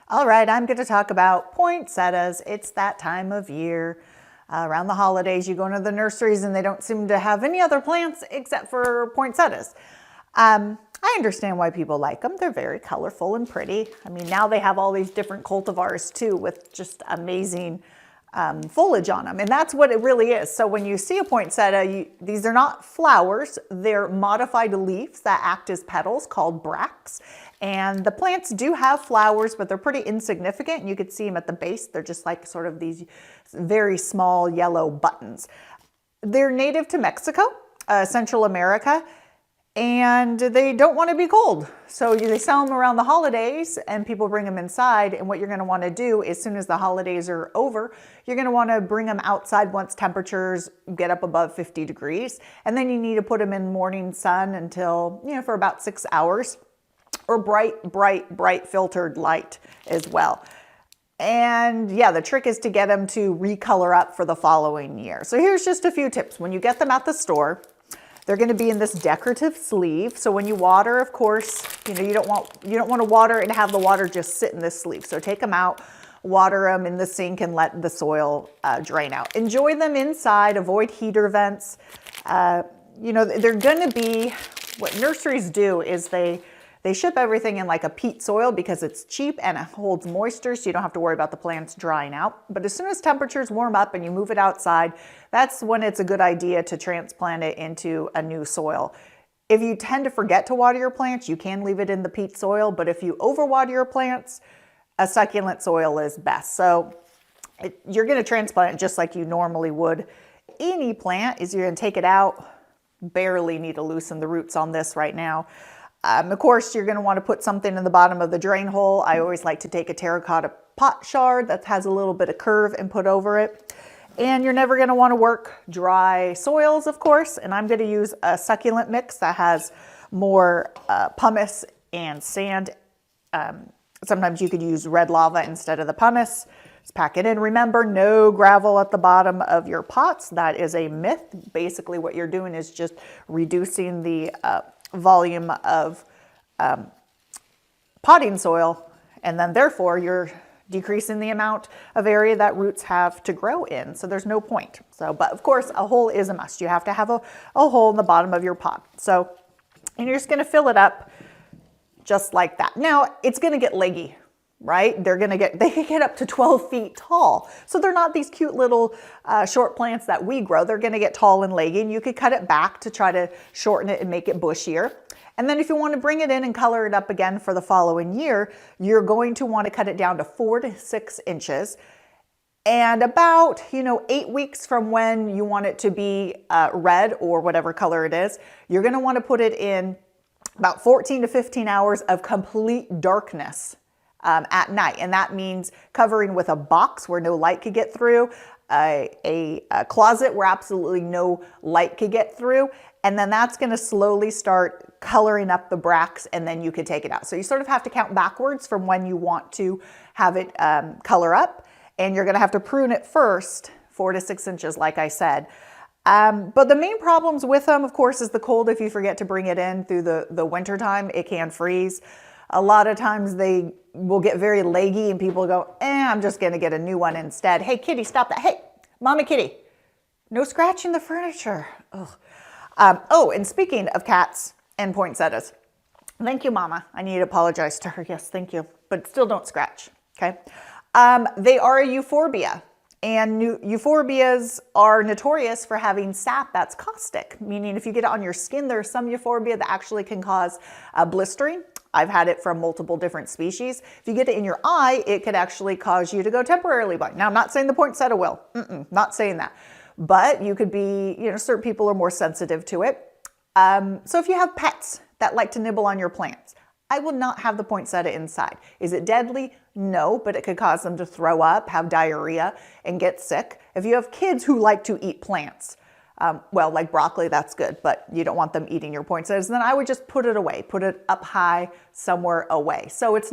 All right, I'm going to talk about poinsettias. It's that time of year. Around the holidays, you go into the nurseries and they don't seem to have any other plants except for poinsettias. I understand why people like them. They're very colorful and pretty. I mean, now they have all these different cultivars too with just amazing foliage on them. And that's what it really is. So when you see a poinsettia, these are not flowers. They're modified leaves that act as petals called bracts. And the plants do have flowers, but they're pretty insignificant. And you could see them at the base. They're just like sort of these very small yellow buttons. They're native to Mexico, Central America, and they don't want to be cold. So they sell them around the holidays and people bring them inside. And what you're going to want to do as soon as the holidays are over, you're going to want to bring them outside once temperatures get up above 50 degrees. And then you need to put them in morning sun until, for about 6 hours, or bright filtered light as well. And yeah, the trick is to get them to recolor up for the following year. So here's just a few tips. When you get them at the store, they're going to be in this decorative sleeve. So when you water, of course, you don't want to water and have the water just sit in this sleeve. So take them out, water them in the sink, and let the soil drain out. Enjoy them inside. Avoid heater vents. They're going to be, what nurseries do is they ship everything in like a peat soil because it's cheap and it holds moisture, so you don't have to worry about the plants drying out. But as soon as temperatures warm up and you move it outside, that's when it's a good idea to transplant it into a new soil. If you tend to forget to water your plants, you can leave it in the peat soil, but if you overwater your plants, a succulent soil is best. So you're going to transplant it just like you normally would any plant. You're going to take it out. Barely need to loosen the roots on this right now. Of course, you're going to want to put something in the bottom of the drain hole. I always like to take a terracotta pot shard that has a little bit of curve and put over it. And you're never going to want to work dry soils, of course. And I'm going to use a succulent mix that has more pumice and sand. Sometimes you could use red lava instead of the pumice. Just pack it in. Remember, no gravel at the bottom of your pots. That is a myth. Basically, what you're doing is just reducing the volume of potting soil, and then therefore you're decreasing the amount of area that roots have to grow in. So there's no point. But of course, a hole is a must. You have to have a hole in the bottom of your pot. And you're just going to fill it up just like that. Now it's going to get leggy, right? They can get up to 12 feet tall. So they're not these cute little short plants that we grow. They're going to get tall and leggy, and you could cut it back to try to shorten it and make it bushier. And then if you want to bring it in and color it up again for the following year, you're going to want to cut it down to 4 to 6 inches. And about, 8 weeks from when you want it to be red or whatever color it is, you're going to want to put it in about 14 to 15 hours of complete darkness at night. And that means covering with a box where no light could get through, a closet where absolutely no light could get through. And then that's going to slowly start coloring up the bracts, and then you could take it out. So you sort of have to count backwards from when you want to have it color up. And you're going to have to prune it first, 4 to 6 inches, like I said. But the main problems with them, of course, is the cold. If you forget to bring it in through the winter time, it can freeze. A lot of times they will get very leggy and people go, I'm just going to get a new one instead. Hey, kitty, stop that. Hey, Mama Kitty, no scratching the furniture. Ugh. And speaking of cats and poinsettias, thank you, Mama. I need to apologize to her. Yes, thank you. But still don't scratch, okay? They are a euphorbia. And euphorbias are notorious for having sap that's caustic, meaning if you get it on your skin, there's some euphorbia that actually can cause blistering. I've had it from multiple different species. If you get it in your eye, it could actually cause you to go temporarily blind. Now, I'm not saying the poinsettia will. Not saying that. But you could be, certain people are more sensitive to it. So if you have pets that like to nibble on your plants, I will not have the poinsettia inside. Is it deadly? No, but it could cause them to throw up, have diarrhea, and get sick. If you have kids who like to eat plants, like broccoli, that's good, but you don't want them eating your poinsettias, then I would just put it away, put it up high somewhere away. So it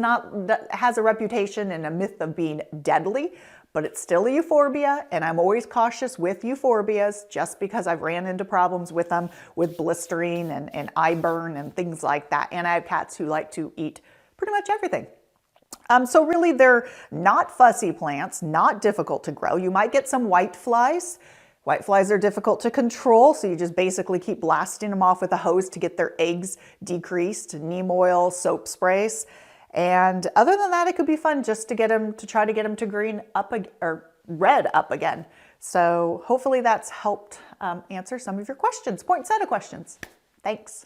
has a reputation and a myth of being deadly, but it's still a euphorbia, and I'm always cautious with euphorbias just because I've ran into problems with them with blistering and eye burn and things like that. And I have cats who like to eat pretty much everything. So really they're not fussy plants, not difficult to grow. You might get some white flies. White flies are difficult to control, so you just basically keep blasting them off with a hose to get their eggs decreased, neem oil, soap sprays. And other than that, it could be fun just to try to get them to green up or red up again. So hopefully that's helped answer some of your questions, poinsettia questions. Thanks.